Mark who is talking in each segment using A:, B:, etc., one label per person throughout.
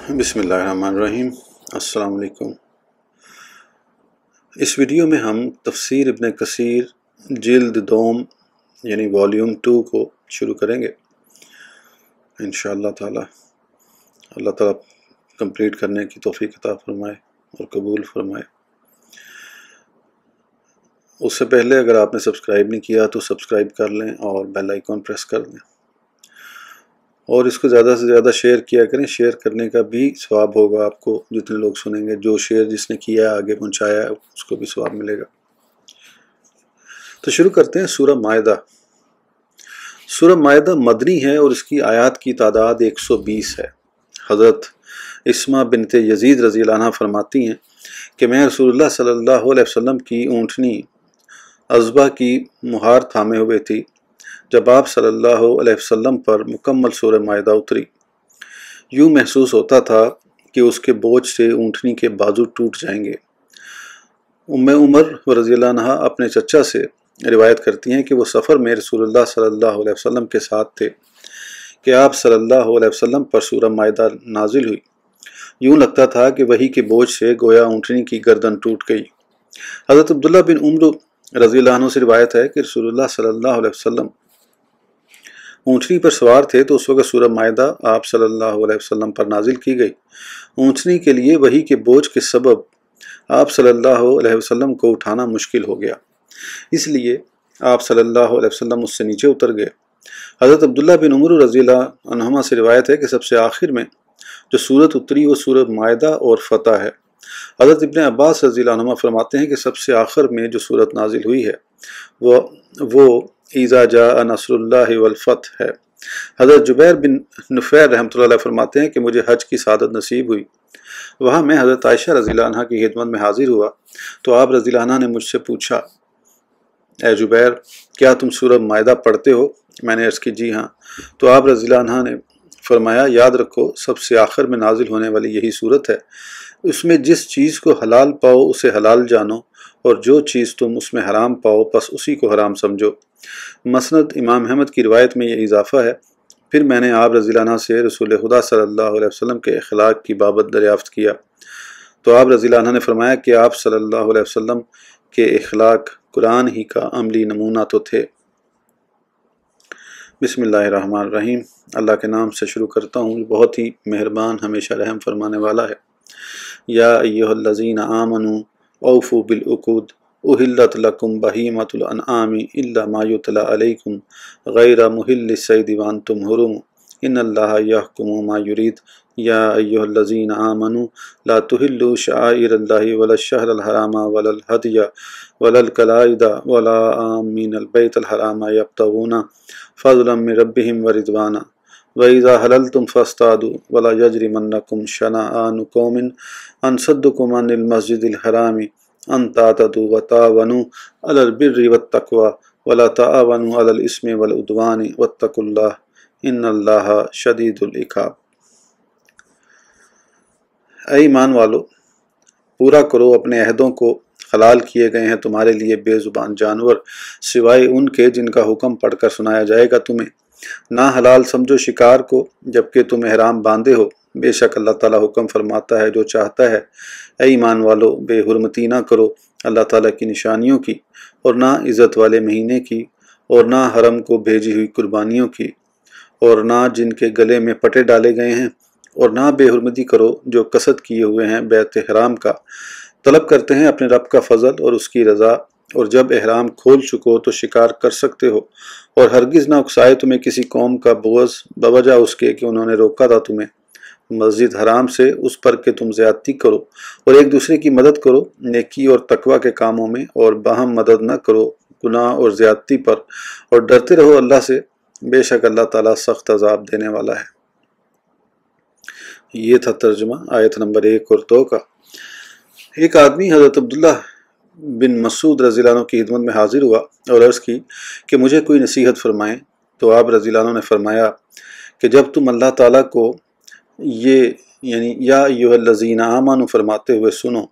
A: بسم اللہ الرحمن الرحیم۔ السلام علیکم۔ اس ویڈیو میں ہم تفسیر ابن کثیر جلد دوم یعنی والیوم 2 کو شروع کریں گے انشاءاللہ تعالی۔ اللہ تعالیٰ کمپلیٹ کرنے کی توفیق عطا فرمائے اور قبول فرمائے۔ اس سے پہلے اگر آپ نے سبسکرائب نہیں کیا تو سبسکرائب کر لیں اور بیل آئیکن پریس کر دیں، اور اس کو زیادہ سے زیادہ شیئر کیا کریں۔ شیئر کرنے کا بھی ثواب ہوگا آپ کو، جتنے لوگ سنیں گے، جو شیئر جس نے کیا ہے آگے پہنچایا ہے اس کو بھی ثواب ملے گا۔ تو شروع کرتے ہیں سورہ مائدہ۔ سورہ مائدہ مدنی ہے اور اس کی آیات کی تعداد 120 ہے۔ حضرت اسمہ بنت یزید رضی اللہ عنہ فرماتی ہیں کہ میں رسول اللہ صلی اللہ علیہ وسلم کی اونٹنی عذبہ کی مہار تھامے ہوئے تھی جب آپ صلی اللہ علیہ وسلم پر مکمل سورہ مائدہ اتری۔ یوں محسوس ہوتا تھا کہ اس کے بوجھ سے اونٹنی کے بازو ٹوٹ جائیں گے۔ عمر رضی اللہ عنہ اپنے چچا سے روایت کرتی ہیں کہ وہ سفر میں رسول اللہ صلی اللہ علیہ وسلم کے ساتھ تھے کہ آپ صلی اللہ علیہ وسلم پر سورہ مائدہ نازل ہوئی۔ یوں لگتا تھا کہ وحی کے بوجھ سے گویا اونٹنی کی گردن ٹوٹ گئی۔ حضرت عبداللہ بن عمر رضی اللہ عنہ سے روایت ہے کہ رسول اللہ صلی اللہ علیہ وسلم اونٹنی پر سوار تھے تو اس وقت سورہ مائدہ آپ صلی اللہ علیہ وسلم پر نازل کی گئی۔ اونٹنی کے لیے وحی کے بوجھ کے سبب آپ صلی اللہ علیہ وسلم کو اٹھانا مشکل ہو گیا، اس لیے آپ صلی اللہ علیہ وسلم اس سے نیچے اتر گئے۔ حضرت عبداللہ بن عمر رضی اللہ عنہما سے روایت ہے کہ سب سے آخر میں جو سورت اتری وہ سورہ مائدہ اور فتح ہے۔ حضرت ابن عباس رضی اللہ عنہما فرماتے ہیں کہ سب سے آخر میں جو سورت نازل ہوئی ہے وہ اذا جاء نصر اللہ والفتح ہے۔ حضرت جبیر بن نفیر رحمۃ اللہ علیہ فرماتے ہیں کہ مجھے حج کی سعادت نصیب ہوئی۔ وہاں میں حضرت عائشہ رضی اللہ عنہ کی خدمت میں حاضر ہوا تو آپ رضی اللہ عنہ نے مجھ سے پوچھا، اے جبیر، کیا تم سورہ مائدہ پڑھتے ہو؟ میں نے عرض کی جی ہاں۔ تو آپ رضی اللہ عنہ نے فرمایا، یاد رکھو سب سے آخر میں نازل ہونے والی یہی صورت ہے۔ اس میں جس چیز کو حلال پاؤ اسے حلال جانو، اور جو چیز تم اس میں حرام پاؤ بس اسی کو حرام سمجھو۔ مسند امام احمد کی روایت میں یہ اضافہ ہے۔ پھر میں نے آپ رضی اللہ عنہ سے رسول خدا صلی اللہ علیہ وسلم کے اخلاق کی بابت دریافت کیا تو آپ رضی اللہ عنہ نے فرمایا کہ آپ صلی اللہ علیہ وسلم کے اخلاق قرآن ہی کا عملی نمونہ تو تھے۔ بسم اللہ الرحمن الرحیم۔ اللہ کے نام سے شروع کرتا ہوں، بہت ہی مہربان ہمیشہ رحم فرمانے والا ہے۔ یا ایھا الذین آمنوا اوفوا بالعقود احلت لکم بہیمۃ الانعام الا ما یتلی علیکم غیر محل الصید وانتم حرم ان اللہ یحکم ما یرید یا ایھا الذین آمنوا لا تحلوا شعائر اللہ ولا الشہر الحرام ولا الہدی ولا القلائد ولا آمین البیت الحرام یبتغون فضلا من ربہم ورضوانا وَإِذَا حَلَلْتُمْ فَاصْطَادُوا وَلَا يَجْرِمَنَّكُمْ شَنَآنُ قَوْمٍ أَن صَدُّوكُمْ عَنِ الْمَسْجِدِ الْحَرَامِ أَن تَعْتَدُوا وَتَعَاوَنُوا عَلَى الْبِرِّ وَالتَّقْوَىٰ وَلَا تَعَاوَنُوا عَلَى الْإِثْمِ وَالْعُدْوَانِ وَاتَّقُوا اللَّهَ إِنَّ اللَّهَ شَدِيدُ الْعِقَابِ۔ اے ایمان والو، پورا کرو اپنے عہدوں کو۔ حلال کیے گئے ہیں تمہارے لیے بے زبان جانور سوائے ان کے جن کا حکم پڑھ کر سنایا جائے گا تمہیں۔ نہ حلال سمجھو شکار کو جبکہ تم احرام باندھے ہو، بے شک اللہ تعالیٰ حکم فرماتا ہے جو چاہتا ہے۔ اے ایمان والو، بے حرمتی نہ کرو اللہ تعالیٰ کی نشانیوں کی، اور نہ عزت والے مہینے کی، اور نہ حرم کو بھیجی ہوئی قربانیوں کی، اور نہ جن کے گلے میں پٹے ڈالے گئے ہیں، اور نہ بے حرمتی کرو جو قصد کیے ہوئے ہیں بیت حرام کا، طلب کرتے ہیں اپنے رب کا فضل اور اس کی رضا، اور جب احرام کھول چکو تو شکار کر سکتے ہو، اور ہرگز نہ اکسائے تمہیں کسی قوم کا بغض بوجہ اس کے کہ انہوں نے روکا تھا تمہیں مسجد حرام سے اس پر کہ تم زیادتی کرو، اور ایک دوسرے کی مدد کرو نیکی اور تقوی کے کاموں میں، اور باہم مدد نہ کرو گناہ اور زیادتی پر، اور ڈرتے رہو اللہ سے، بے شک اللہ تعالیٰ سخت عذاب دینے والا ہے۔ یہ تھا ترجمہ آیت نمبر 1 اور 2 کا۔ ایک آدمی حضرت عبداللہ بن مسعود رضی اللہ عنہ کی خدمت میں حاضر ہوا اور عرض کی کہ مجھے کوئی نصیحت فرمائیں، تو آپ رضی اللہ عنہ نے فرمایا کہ جب تم اللہ تعالیٰ کو یہ یعنی یا ایھا الذین آمنوا فرماتے ہوئے سنو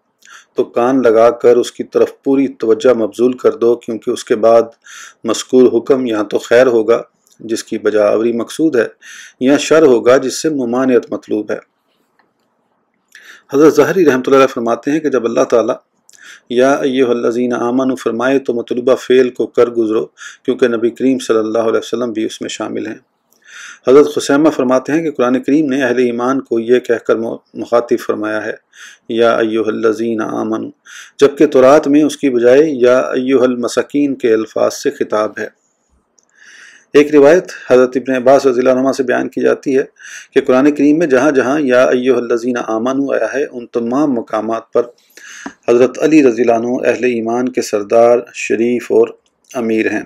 A: تو کان لگا کر اس کی طرف پوری توجہ مبذول کر دو، کیونکہ اس کے بعد مذکور حکم یا تو خیر ہوگا جس کی بجاوری مقصود ہے، یا شر ہوگا جس سے ممانعت مطلوب ہے۔ حضرت ظاہری رحمۃ اللہ علیہ فرماتے ہیں کہ جب اللہ تعالیٰ یا ایھا الذین آمنوا فرمائے تو مطلوبہ فعل کو کر گزرو، کیونکہ نبی کریم صلی اللہ علیہ وسلم بھی اس میں شامل ہیں۔ حضرت خثیمہ فرماتے ہیں کہ قرآن کریم نے اہل ایمان کو یہ کہہ کر مخاطب فرمایا ہے یا ایھا الذین آمنوا، جبکہ تورات میں اس کی بجائے یا ایھا المساکین کے الفاظ سے خطاب ہے۔ ایک روایت حضرت ابن عباس رضی اللہ عنہ سے بیان کی جاتی ہے کہ قرآن کریم میں جہاں جہاں یا ایھا الذین آمنوا آیا ہے ان تمام مقامات پر حضرت علی رضی اللہ عنہ اہل ایمان کے سردار، شریف اور امیر ہیں۔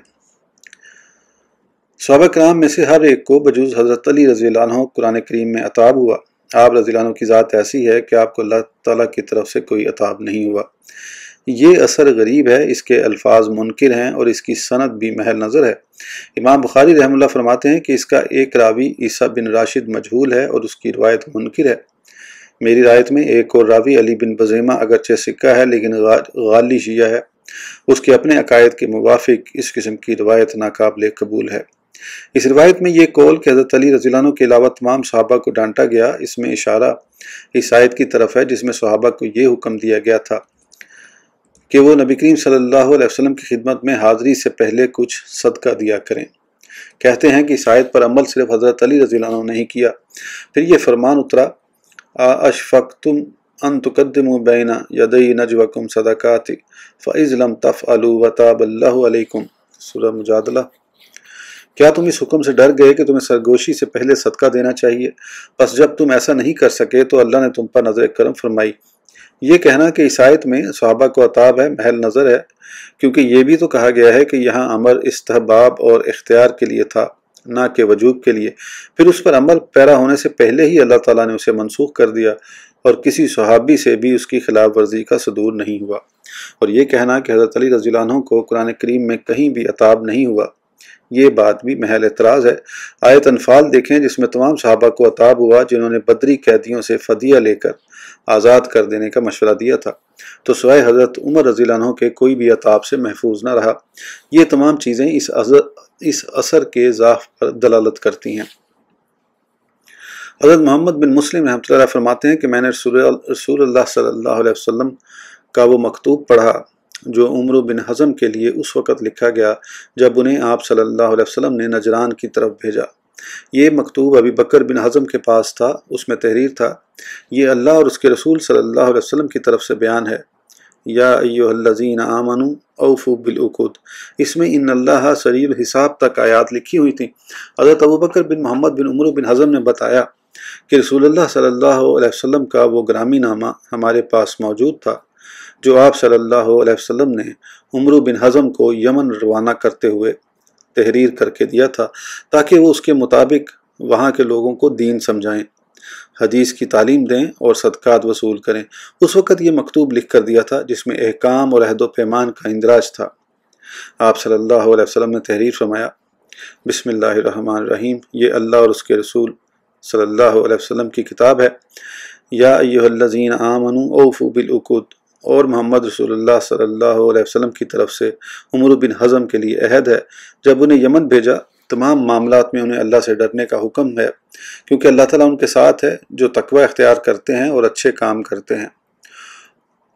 A: صحابہ کرام میں سے ہر ایک کو بجز حضرت علی رضی اللہ عنہ قرآن کریم میں عطاب ہوا۔ آپ رضی اللہ عنہ کی ذات ایسی ہے کہ آپ کو اللہ تعالیٰ کی طرف سے کوئی عطاب نہیں ہوا۔ یہ اثر غریب ہے، اس کے الفاظ منکر ہیں اور اس کی سند بھی محل نظر ہے۔ امام بخاری رحمہ اللہ فرماتے ہیں کہ اس کا ایک راوی عیسیٰ بن راشد مجہول ہے اور اس کی روایت منکر ہے۔ میری روایت میں ایک اور راوی علی بن بزیمہ اگرچہ سکہ ہے لیکن غالی شیعہ ہے، اس کے اپنے عقائد کے موافق اس قسم کی روایت ناقابل قبول ہے۔ اس روایت میں یہ قول کہ حضرت علی رضی اللہ عنہ کے علاوہ تمام صحابہ کو ڈانٹا گیا، اس میں اشارہ اس آیت کی طرف ہے جس میں صحابہ کو یہ حکم دیا گیا تھا کہ وہ نبی کریم صلی اللہ علیہ وسلم کی خدمت میں حاضری سے پہلے کچھ صدقہ دیا کریں۔ کہتے ہیں کہ اس آیت پر عمل صرف حضرت علی رضی اللہ عنہ نہیں کیا، پھر یہ فرمان اترا اشفقتم ان تقدموا بین یدی نجوکم صدقات فاذ لم تفعلوا وتاب اللہ علیکم، سورہ مجادلہ۔ کیا تم اس حکم سے ڈر گئے کہ تمہیں سرگوشی سے پہلے صدقہ دینا چاہیے؟ بس جب تم ایسا نہیں کر سکے تو اللہ نے تم پر نظر کرم فرمائی۔ یہ کہنا کہ اس آیت میں صحابہ کو عطاب ہے محل نظر ہے، کیونکہ یہ بھی تو کہا گیا ہے کہ یہاں امر استحباب اور اختیار کے لیے تھا، نہ کہ وجوب کے لیے۔ پھر اس پر عمل پیرا ہونے سے پہلے ہی اللہ تعالیٰ نے اسے منسوخ کر دیا اور کسی صحابی سے بھی اس کی خلاف ورزی کا صدور نہیں ہوا۔ اور یہ کہنا کہ حضرت علی رضی اللہ عنہ کو قرآن کریم میں کہیں بھی عطاب نہیں ہوا، یہ بات بھی محل اعتراض ہے۔ آیت انفال دیکھیں جس میں تمام صحابہ کو عطاب ہوا جنہوں نے بدری قیدیوں سے فدیہ لے کر آزاد کر دینے کا مشورہ دیا تھا، تو سوائے حضرت عمر رضی اللہ عنہ کے کوئی بھی عطاب سے محفوظ نہ رہا۔ یہ تمام چیزیں اس اثر کے ضعف پر دلالت کرتی ہیں۔ حضرت محمد بن مسلم رحمۃ اللہ علیہ فرماتے ہیں کہ میں نے رسول اللہ صلی اللہ علیہ وسلم کا وہ مکتوب پڑھا جو عمرو بن حزم کے لیے اس وقت لکھا گیا جب انہیں آپ صلی اللہ علیہ وسلم نے نجران کی طرف بھیجا۔ یہ مکتوب ابی بکر بن حزم کے پاس تھا، اس میں تحریر تھا، یہ اللہ اور اس کے رسول صلی اللہ علیہ وسلم کی طرف سے بیان ہے، یا ایھا الذین آمنوا اوفوا بالعقود۔ اس میں ان اللہ سریع الحساب تک آیات لکھی ہوئی تھیں۔ حضرت ابوبکر بن محمد بن عمرو بن حزم نے بتایا کہ رسول اللہ صلی اللہ علیہ وسلم کا وہ گرامی نامہ ہمارے پاس موجود تھا جو آپ صلی اللہ علیہ وسلم نے عمرو بن حزم کو یمن روانہ کرتے ہوئے تحریر کر کے دیا تھا تاکہ وہ اس کے مطابق وہاں کے لوگوں کو دین سمجھائیں، حدیث کی تعلیم دیں اور صدقات وصول کریں۔ اس وقت یہ مکتوب لکھ کر دیا تھا جس میں احکام اور عہد و پیمان کا اندراج تھا۔ آپ صلی اللہ علیہ وسلم نے تحریر فرمایا، بسم اللہ الرحمن الرحیم، یہ اللہ اور اس کے رسول صلی اللہ علیہ وسلم کی کتاب ہے، یا ایھا الذین آمنوا اوفوا بالعقود، اور محمد رسول اللہ صلی اللہ علیہ وسلم کی طرف سے عمرو بن حزم کے لیے عہد ہے۔ جب انہیں یمن بھیجا تمام معاملات میں انہیں اللہ سے ڈرنے کا حکم ہے، کیونکہ اللہ تعالیٰ ان کے ساتھ ہے جو تقوی اختیار کرتے ہیں اور اچھے کام کرتے ہیں۔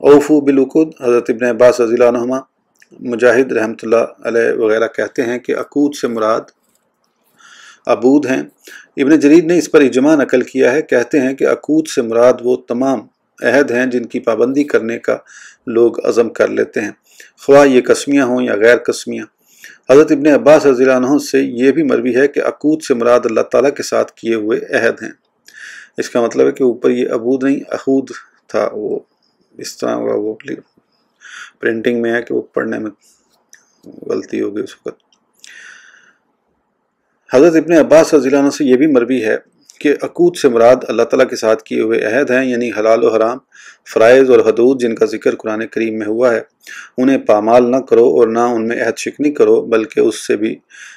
A: اوفوا بالعقود، حضرت ابن عباس رضی اللہ عنہما، مجاہد رحمۃ اللہ علیہ وغیرہ کہتے ہیں کہ عقود سے مراد عبود ہیں۔ ابن جریر نے اس پر اجماع نقل کیا ہے، کہتے ہیں کہ عقود سے مراد وہ تمام عہد ہیں جن کی پابندی کرنے کا لوگ عزم کر لیتے ہیں، خواہ یہ قسمیاں ہوں یا غیر قسمیاں۔ حضرت ابن عباس رضی اللہ عنہ سے یہ بھی مروی ہے کہ عقود سے مراد اللہ تعالیٰ کے ساتھ کیے ہوئے عہد ہیں۔ اس کا مطلب ہے کہ اوپر یہ عبود نہیں عقود تھا، وہ اس طرح ہوا، وہ پرنٹنگ میں ہے کہ وہ پڑھنے میں غلطی ہو گئی اس وقت۔ حضرت ابن عباس رضی اللہ عنہ سے یہ بھی مروی ہے کہ عقود سے مراد اللہ تعالیٰ کے ساتھ کیے ہوئے عہد ہیں، یعنی حلال و حرام، فرائض اور حدود جن کا ذکر قرآن کریم میں ہوا ہے، انہیں پامال نہ کرو اور نہ ان میں عہد شکنی کرو، بلکہ اس سے بھی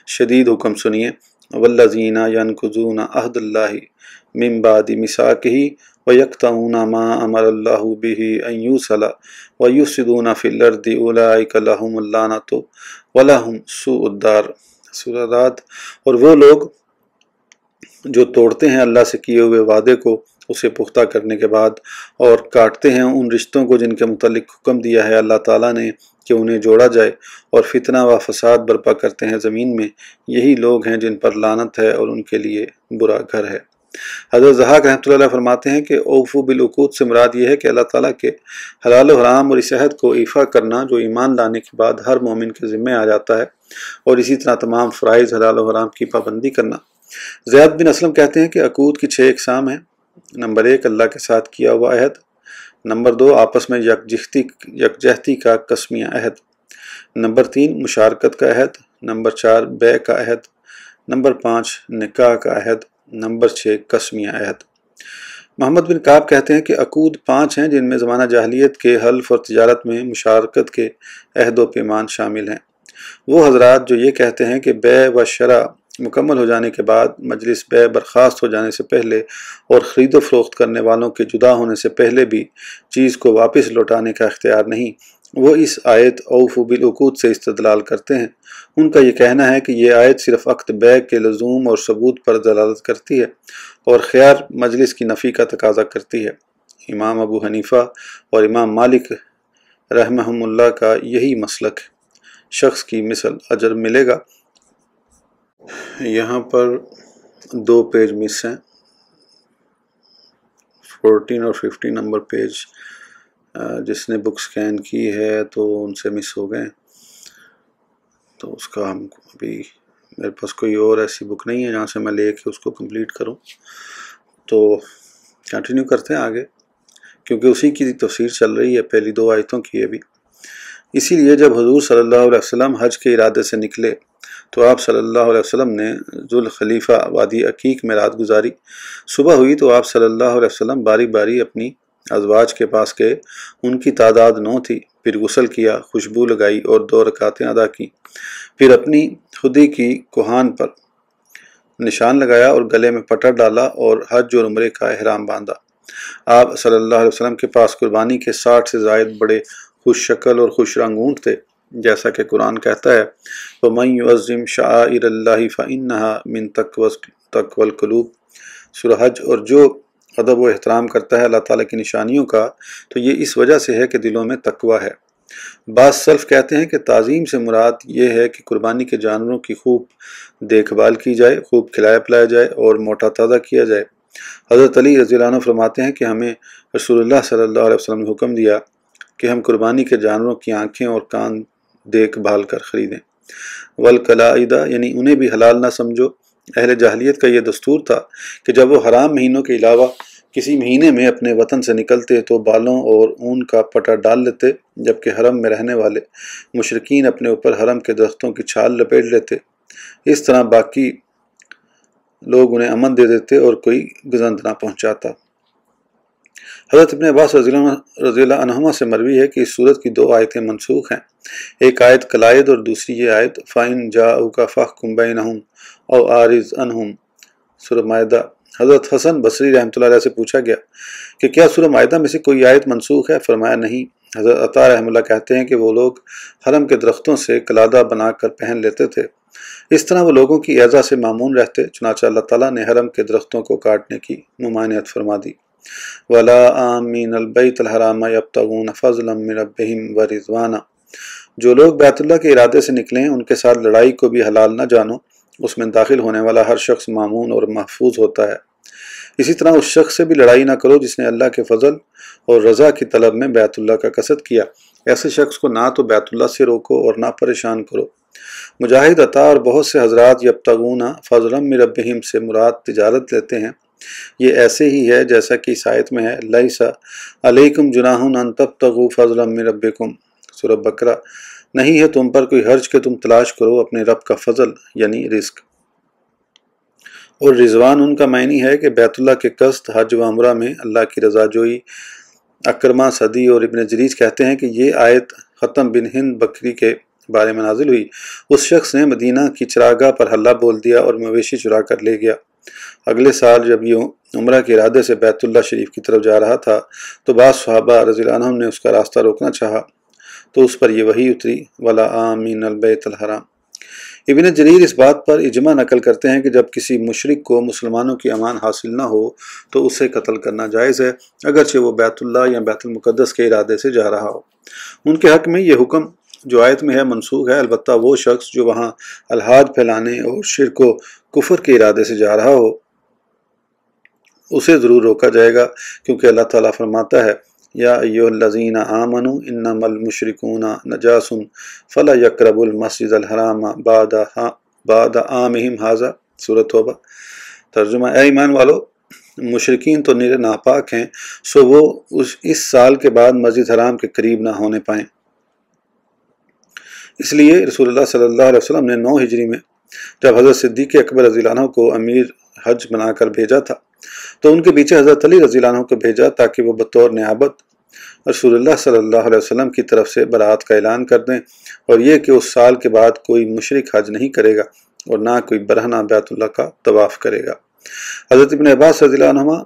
A: شدید حکم سنیے۔ والذین ینقضون عہد اللہ من بعد میثاقہ ویقطعون ما امر اللہ بہ ان یوصل ویفسدون فی الارض اولئک لہم اللعنۃ ولہم سوء الدار، سورہ رعد۔ اور وہ لوگ جو توڑتے ہیں اللہ سے کیے ہوئے وعدے کو اسے پختہ کرنے کے بعد اور کاٹتے ہیں ان رشتوں کو جن کے متعلق حکم دیا ہے اللہ تعالیٰ نے کہ انہیں جوڑا جائے، اور فتنہ و فساد برپا کرتے ہیں زمین میں، یہی لوگ ہیں جن پر لعنت ہے اور ان کے لیے برا گھر ہے۔ حضرت ضحاک رحمۃ اللہ علیہ فرماتے ہیں کہ اوفو بالعقود سے مراد یہ ہے کہ اللہ تعالیٰ کے حلال و حرام اور اس عہد کو ایفا کرنا جو ایمان لانے کے بعد ہر مومن کے ذمہ آ جاتا ہے، اور اسی طرح تمام فرائض حلال و حرام کی پابندی کرنا۔ زید بن اسلم کہتے ہیں کہ عقود کی 6 اقسام ہیں۔ نمبر 1 اللہ کے ساتھ کیا ہوا عہد، نمبر 2 آپس میں یکجہتی کا قسمیہ عہد، نمبر 3 مشارکت کا عہد، نمبر 4 بیع کا عہد، نمبر 5 نکاح کا عہد، نمبر 6 قسمیہ عہد۔ محمد بن کعب کہتے ہیں کہ عقود 5 ہیں جن میں زمانہ جاہلیت کے حلف اور تجارت میں مشارکت کے عہد و پیمان شامل ہیں۔ وہ حضرات جو یہ کہتے ہیں کہ بیع و شرع مکمل ہو جانے کے بعد مجلس بیع برخاست ہو جانے سے پہلے اور خرید و فروخت کرنے والوں کے جدا ہونے سے پہلے بھی چیز کو واپس لوٹانے کا اختیار نہیں، وہ اس آیت اوفوا بالعقود سے استدلال کرتے ہیں۔ ان کا یہ کہنا ہے کہ یہ آیت صرف عقد بیع کے لزوم اور ثبوت پر دلالت کرتی ہے اور خیار مجلس کی نفی کا تقاضا کرتی ہے۔ امام ابو حنیفہ اور امام مالک رحمہم اللہ کا یہی مسلک ہے۔ شخص کی مثل اجر ملے گا۔ یہاں پر 2 پیج مس ہیں، 14 اور 15 نمبر پیج، جس نے بک سکین کی ہے تو ان سے مس ہو گئے، تو اس کا ہم ابھی میرے پاس کوئی اور ایسی بک نہیں ہے جہاں سے میں لے کے اس کو کمپلیٹ کروں، تو کنٹینیو کرتے ہیں آگے کیونکہ اسی کی تفسیر چل رہی ہے، پہلی 2 آیتوں کی ابھی۔ اسی لیے جب حضور صلی اللہ علیہ وسلم حج کے ارادے سے نکلے تو آپ صلی اللہ علیہ وسلم نے ذوالخلیفہ وادی عقیق میں رات گزاری۔ صبح ہوئی تو آپ صلی اللہ علیہ وسلم باری باری اپنی ازواج کے پاس گئے، ان کی تعداد 9 تھی، پھر غسل کیا، خوشبو لگائی اور 2 رکعتیں ادا کی، پھر اپنی خودی کی کوہان پر نشان لگایا اور گلے میں پٹر ڈالا اور حج اور عمرے کا احرام باندھا۔ آپ صلی اللہ علیہ وسلم کے پاس قربانی کے 60 سے زائد بڑے خوش شکل اور خوش رنگ اونٹ تھے، جیسا کہ قرآن کہتا ہے وَمَن يُعَظِّمْ شَعَائِرَ اللَّهِ فَإِنَّهَا مِن تَقْوَى الْقُلُوبِ سورہ حج۔ اور جو ادب و احترام کرتا ہے اللہ تعالیٰ کی نشانیوں کا تو یہ اس وجہ سے ہے کہ دلوں میں تقوی ہے۔ بعض سلف کہتے ہیں کہ تعظیم سے مراد یہ ہے کہ قربانی کے جانوروں کی خوب دیکھ بھال کی جائے، خوب کھلایا پلایا جائے اور موٹا تازہ کیا جائے۔ حضرت علی رضی اللہ عنہ فرماتے ہیں کہ ہمیں رسول اللہ صلی اللہ علیہ وسلم نے حکم دیا کہ ہم قربانی کے جانوروں کی آنکھیں اور کان دیکھ بھال کر خریدیں۔ والقلائدہ یعنی انہیں بھی حلال نہ سمجھو۔ اہل جاہلیت کا یہ دستور تھا کہ جب وہ حرام مہینوں کے علاوہ کسی مہینے میں اپنے وطن سے نکلتے تو بالوں اور اون کا پٹا ڈال لیتے، جبکہ حرم میں رہنے والے مشرکین اپنے اوپر حرم کے درختوں کی چھال لپیٹ لیتے۔ اس طرح باقی لوگ انہیں امن دے دیتے اور کوئی گزند نہ پہنچاتا۔ حضرت ابن عباس رضی اللہ عنہما سے مروی ہے کہ اس صورت کی 2 آیتیں منسوخ ہیں، ایک آیت قلائد اور دوسری یہ آیت فَإِن جَاءُوكَ فَاحْكُم بَيْنَهُمْ أَوْ أَعْرِضْ عَنْهُمْ سورہ مائدہ۔ حضرت حسن بصری رحمۃ اللہ علیہ سے پوچھا گیا کہ کیا سورہ مائدہ میں سے کوئی آیت منسوخ ہے؟ فرمایا نہیں۔ حضرت عطا رحمہ اللہ کہتے ہیں کہ وہ لوگ حرم کے درختوں سے قلادہ بنا کر پہن لیتے تھے، اس طرح وہ لوگوں کی ایذا سے معمون رہتے، چنانچہ اللہ تعالیٰ نے حرم کے درختوں کو کاٹنے کی ممانعت فرما دی۔ وَلَا آمِنَ الْبَيْتَ الْحَرَامَ يَبْتَغُونَ فَضْلًا مِّن رَبِّهِمْ وَرِضْوَانًا جو لوگ بیت اللہ کے ارادے سے نکلیں ان کے ساتھ لڑائی کو بھی حلال نہ جانو، اس میں داخل ہونے والا ہر شخص مامون اور محفوظ ہوتا ہے۔ اسی طرح اس شخص سے بھی لڑائی نہ کرو جس نے اللہ کے فضل اور رضا کی طلب میں بیت اللہ کا قصد کیا، ایسے شخص کو نہ تو بیت اللہ سے روکو اور نہ پریشان کرو۔ مجاہد، عطا اور بہت سے حضرات یبتغون فضلا من ربہم سے مراد تجارت لیتے ہیں، یہ ایسے ہی ہے جیسا کہ اس آیت میں ہے لیس علیکم جناح ان تبتغوا فضلا من ربکم سورہ بقرہ، نہیں ہے تم پر کوئی حرج کہ تم تلاش کرو اپنے رب کا فضل یعنی رزق۔ اور رضوان ان کا معنی ہے کہ بیت اللہ کے قصد حج و عمرہ میں اللہ کی رضا جوئی۔ اکرمہ صدی اور ابن جریج کہتے ہیں کہ یہ آیت ختم بن ہند بکری کے بارے میں نازل ہوئی۔ اس شخص نے مدینہ کی چراگاہ پر حلہ بول دیا اور مویشی چرا کر لے گیا۔ اگلے سال جب یہ عمرہ کے ارادے سے بیت اللہ شریف کی طرف جا رہا تھا تو بعض صحابہ رضی اللہ عنہم نے اس کا راستہ روکنا چاہا تو اس پر یہ وحی اتری وَلَا آمِنَ الْبَيْتَ الْحَرَامَ ابن جریر اس بات پر اجماع نقل کرتے ہیں کہ جب کسی مشرک کو مسلمانوں کی امان حاصل نہ ہو تو اسے قتل کرنا جائز ہے، اگرچہ وہ بیت اللہ یا بیت المقدس کے ارادے سے جا رہا ہو۔ ان کے حق میں یہ حکم جو آیت میں ہے منسوخ ہے، البتہ وہ شخص جو وہاں الحاد پھیلانے اور شرک و کفر کے ارادے سے جا رہا ہو اسے ضرور روکا جائے گا، کیونکہ اللہ تعالیٰ فرماتا ہے یا ایھا الذین آمنوا انما المشرکون نجاس فلا یقربوا المسجد الحرام بعد عامہم ھذا، سورۃ توبہ۔ ترجمہ: اے ایمان والو، مشرکین تو نرے ناپاک ہیں، سو وہ اس سال کے بعد مسجد حرام کے قریب نہ ہونے پائیں۔ اس لیے رسول اللہ صلی اللہ علیہ وسلم نے 9 ہجری میں جب حضرت صدیق اکبر رضی اللہ عنہ کو امیر حج بنا کر بھیجا تھا تو ان کے پیچھے حضرت علی رضی اللہ عنہ کو بھیجا تاکہ وہ بطور نیابت رسول اللہ صلی اللہ علیہ وسلم کی طرف سے برات کا اعلان کر دیں، اور یہ کہ اس سال کے بعد کوئی مشرک حج نہیں کرے گا اور نہ کوئی برہنہ بیت اللہ کا طواف کرے گا۔ حضرت ابن عباس رضی اللہ عنہما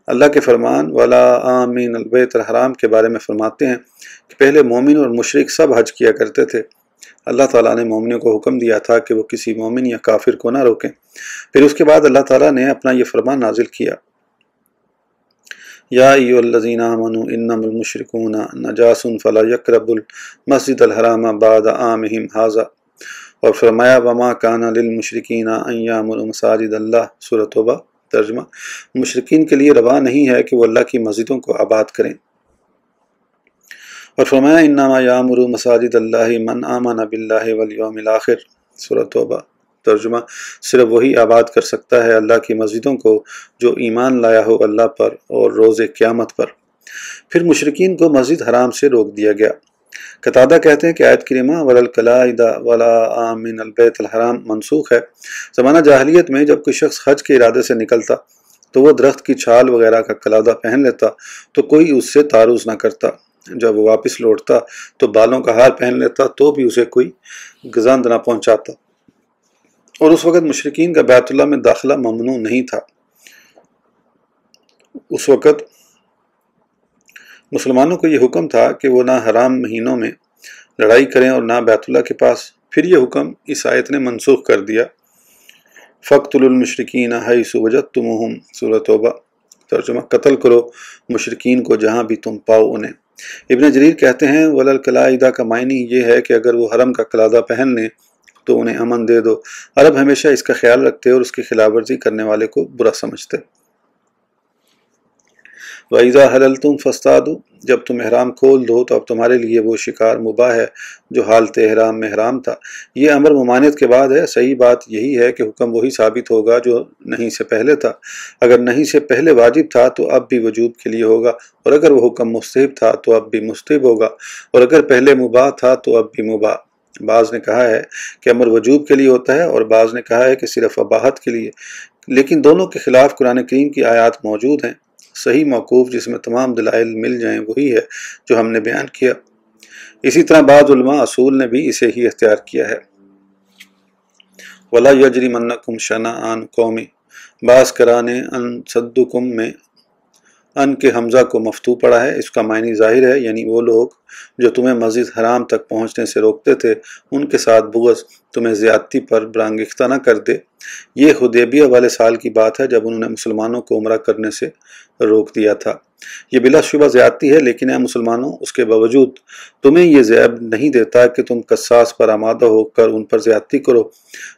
A: اللہ کے فرمان وَلَا آمِنَ الْبَيْتَ الْحَرَام کے بارے میں فرماتے ہیں کہ پہلے مومن اور مشرک سب حج کیا کرتے تھے۔ اللہ تعالیٰ نے مومنوں کو حکم دیا تھا کہ وہ کسی مومن یا کافر کو نہ روکیں، پھر اس کے بعد اللہ تعالیٰ نے اپنا یہ فرمان نازل کیا یا ایھا الذین آمنوا انما المشرکون نجاس فلا یقربوا المسجد الحرام بعد عامہم ھذا، اور فرمایا وما کان للمشرکین ان یعمروا مساجد اللہ، سورۃ توبہ۔ ترجمہ: مشرکین کے لیے روا نہیں ہے کہ وہ اللہ کی مسجدوں کو آباد کریں، اور فرمایا انما یعمر مساجد اللہ من آمن باللہ والیوم الآخر، سورۃ توبہ۔ ترجمہ: صرف وہی آباد کر سکتا ہے اللہ کی مسجدوں کو جو ایمان لایا ہو اللہ پر اور روز قیامت پر۔ پھر مشرکین کو مسجد حرام سے روک دیا گیا۔ قتادہ کہتے ہیں کہ آیت کریمہ وَلَا الْقَلَائِدَ وَلَا آمِنَ الْبَيْتَ الْحَرَام منسوخ ہے۔ زمانہ جاہلیت میں جب کوئی شخص حج کے ارادے سے نکلتا تو وہ درخت کی چھال وغیرہ کا قلادہ پہن لیتا تو کوئی اس سے تعرض نہ کرتا، جب وہ واپس لوٹتا تو بالوں کا ہار پہن لیتا تو بھی اسے کوئی گزند نہ پہنچاتا، اور اس وقت مشرکین کا بیت اللہ میں داخلہ ممنوع نہیں تھا۔ اس وقت مسلمانوں کو یہ حکم تھا کہ وہ نہ حرام مہینوں میں لڑائی کریں اور نہ بیت اللہ کے پاس۔ پھر یہ حکم اس آیت نے منسوخ کر دیا فَاقْتُلُوا الْمُشْرِكِينَ حَيْثُ وَجَدتُّمُوهُمْ، سورۃ توبہ۔ ترجمہ: قتل کرو مشرکین کو جہاں بھی تم پاؤ انہیں۔ ابن جریر کہتے ہیں وَلَا الْقَلَائِدَ کا معنی یہ ہے کہ اگر وہ حرم کا قلادہ پہن لیں تو انہیں امن دے دو۔ عرب ہمیشہ اس کا خیال رکھتے اور اس کی خلاف ورزی کرنے والے کو برا سمجھتے۔ وَإِذَا حَلَلْتُمْ فَاصْطَادُوا، جب تم احرام کھول دو تو اب تمہارے لیے وہ شکار مباح ہے جو حالت احرام میں حرام تھا۔ یہ امر ممانعت کے بعد ہے۔ صحیح بات یہی ہے کہ حکم وہی ثابت ہوگا جو نہیں سے پہلے تھا۔ اگر نہیں سے پہلے واجب تھا تو اب بھی وجوب کے لیے ہوگا، اور اگر وہ حکم مستحب تھا تو اب بھی مستحب ہوگا، اور اگر پہلے مباح تھا تو اب بھی مباح۔ بعض نے کہا ہے کہ امر وجوب کے لیے ہوتا ہے اور بعض نے کہا ہے کہ صرف اباحت کے لیے، لیکن دونوں کے خلاف قرآن کریم کی آیات موجود ہیں۔ صحیح موقوف جس میں تمام دلائل مل جائیں وہی ہے جو ہم نے بیان کیا۔ اسی طرح بعض علماء اصول نے بھی اسے ہی اختیار کیا ہے۔ وَلَا يَجْرِمَنَّكُمْ شَنَآنُ قَوْمٍ، بعض قراءنے ان صدکم میں ان کے حمزہ کو مفتوح پڑا ہے۔ اس کا معنی ظاہر ہے، یعنی وہ لوگ جو تمہیں مسجد حرام تک پہنچنے سے روکتے تھے ان کے ساتھ بغض تمہیں زیادتی پر برانگیختہ نہ کر دے۔ یہ حدیبیہ والے سال کی بات ہے جب انہوں نے مسلمانوں کو عمرہ کرنے سے روک دیا تھا۔ یہ بلا شبہ زیادتی ہے، لیکن اے مسلمانوں، اس کے باوجود تمہیں یہ زیب نہیں دیتا کہ تم قصاص پر آمادہ ہو کر ان پر زیادتی کرو،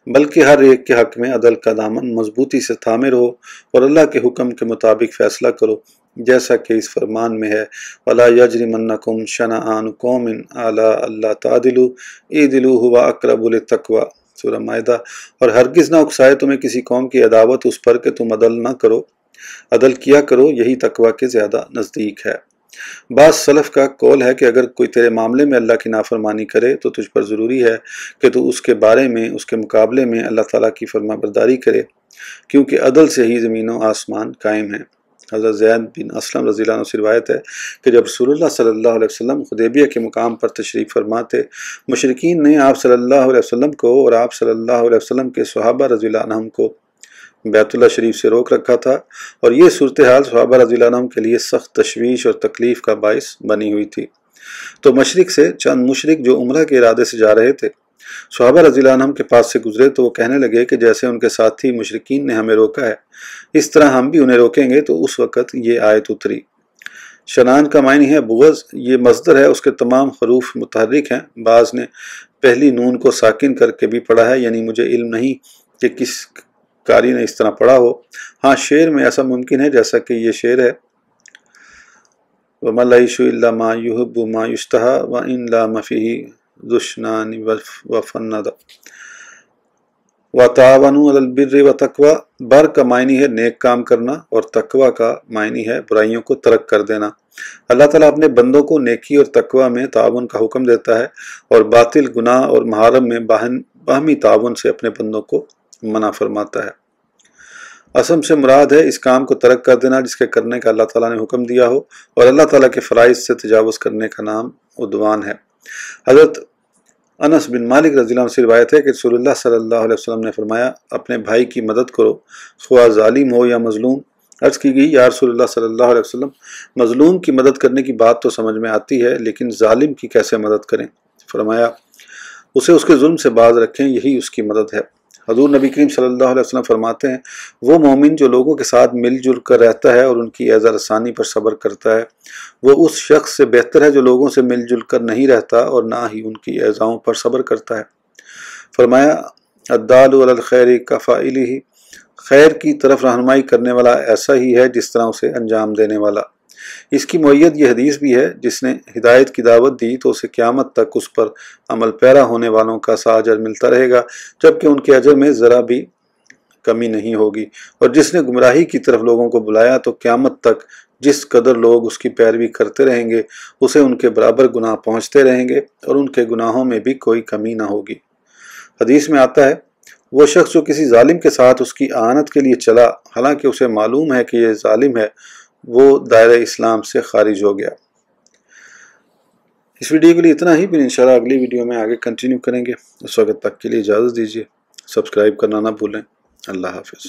A: بلکہ ہر ایک کے حق میں عدل کا دامن مضبوطی سے تھامے رہو اور اللہ کے حکم کے مطابق فیصلہ کرو، جیسا کہ اس فرمان میں ہے وَلَا يَجْرِمَنَّكُمْ شَنَآنُ قَوْمٍ عَلَىٰ أَلَّا تَعْدِلُوا اعْدِلُوا هُوَ أَقْرَبُ لِلتَّقْوَىٰ، سورہ مائدہ۔ اور ہرگز نہ اکسائے تمہیں کسی قوم کی عداوت اس پر کہ تم عدل نہ کرو، عدل کیا کرو، یہی تقویٰ کے زیادہ نزدیک ہے۔ بعض سلف کا قول ہے کہ اگر کوئی تیرے معاملے میں اللہ کی نافرمانی کرے تو تجھ پر ضروری ہے کہ تو اس کے بارے میں اس کے مقابلے میں اللہ تعالیٰ کی فرما برداری کرے، کیونکہ عدل سے ہی زمین و آسمان قائم ہیں۔ حضرت زید بن اسلم رضی اللہ عنہ سے روایت ہے کہ جب رسول اللہ صلی اللہ علیہ وسلم حدیبیہ کے مقام پر تشریف فرما تھے، مشرکین نے آپ صلی اللہ علیہ وسلم کو اور آپ صلی اللہ علیہ وسلم کے صحابہ رضی اللہ عنہم کو بیت اللہ شریف سے روک رکھا تھا، اور یہ صورتحال صحابہ رضی اللہ عنہم کے لیے سخت تشویش اور تکلیف کا باعث بنی ہوئی تھی۔ تو مشرق سے چند مشرک جو عمرہ کے ارادے سے جا رہے تھے صحابہ رضی اللہ عنہم کے پاس سے گزرے تو وہ کہنے لگے کہ جیسے ان کے ساتھی مشرکین نے ہمیں روکا ہے اس طرح ہم بھی انہیں روکیں گے، تو اس وقت یہ آیت اتری۔ شنان کا معنی ہے بغض، یہ مصدر ہے، اس کے تمام حروف متحرک ہیں، بعض نے پہلی نون کو ساکن کر کے بھی پڑھا ہے، یعنی مجھے علم نہیں کہ کس قاری نے اس طرح پڑھا ہو۔ ہاں شعر میں ایسا ممکن ہے جیسا کہ یہ شعر ہے، وَمَا الْعَيْشُ إِلَّا مَا يُحِبُّ مَا يُشْتَهَى وَإِنْ لَامَ فِيهِ ذُشْنَانِ وَفَنَّدَ وَتَعَاوَنُوا عَلَى الْبِرِّ وَالتَّقْوَى۔ بر کا معنی ہے نیک کام کرنا اور تقوی کا معنی ہے برائیوں کو ترک کر دینا۔ اللہ تعالیٰ اپنے بندوں کو نیکی اور تقوی میں تعاون کا حکم دیتا ہے اور باطل، گناہ اور محارم میں باہمی تعاون سے اپنے بندوں کو منع فرماتا ہے۔ عصم سے مراد ہے اس کام کو ترک کر دینا جس کے کرنے کا اللہ تعالیٰ نے حکم دیا ہو، اور اللہ تعالیٰ کے فرائض سے تجاوز کرنے کا نام عدوان ہے۔ حضرت انس بن مالک رضی اللہ عنہ سے روایت ہے کہ رسول اللہ صلی اللہ علیہ وسلم نے فرمایا، اپنے بھائی کی مدد کرو خواہ ظالم ہو یا مظلوم۔ عرض کی گئی یا رسول اللہ صلی اللہ علیہ وسلم، مظلوم کی مدد کرنے کی بات تو سمجھ میں آتی ہے، لیکن ظالم کی کیسے مدد کریں؟ فرمایا اسے اس کے ظلم سے باز رکھیں، یہی اس کی مدد ہے۔ حضور نبی کریم صلی اللہ علیہ وسلم فرماتے ہیں، وہ مومن جو لوگوں کے ساتھ مل جل کر رہتا ہے اور ان کی ایذا رسانی پر صبر کرتا ہے، وہ اس شخص سے بہتر ہے جو لوگوں سے مل جل کر نہیں رہتا اور نہ ہی ان کی ایذاؤں پر صبر کرتا ہے۔ فرمایا الدال علی الخیر کفاعلہ، خیر کی طرف رہنمائی کرنے والا ایسا ہی ہے جس طرح اسے انجام دینے والا۔ اس کی معید یہ حدیث بھی ہے، جس نے ہدایت کی دعوت دی تو اسے قیامت تک اس پر عمل پیرا ہونے والوں کا سا اجر ملتا رہے گا، جبکہ ان کے اجر میں ذرا بھی کمی نہیں ہوگی، اور جس نے گمراہی کی طرف لوگوں کو بلایا تو قیامت تک جس قدر لوگ اس کی پیروی کرتے رہیں گے اسے ان کے برابر گناہ پہنچتے رہیں گے اور ان کے گناہوں میں بھی کوئی کمی نہ ہوگی۔ حدیث میں آتا ہے، وہ شخص جو کسی ظالم کے ساتھ اس کی اعانت کے لیے چلا حالانکہ اسے معلوم ہے کہ یہ ظالم ہے، وہ دائرہ اسلام سے خارج ہو گیا۔ اس ویڈیو کے لیے اتنا ہی، پھر انشاءاللہ اگلی ویڈیو میں آگے کنٹینیو کریں گے۔ اس وقت تک کے لیے اجازت دیجیے، سبسکرائب کرنا نہ بھولیں۔ اللہ حافظ۔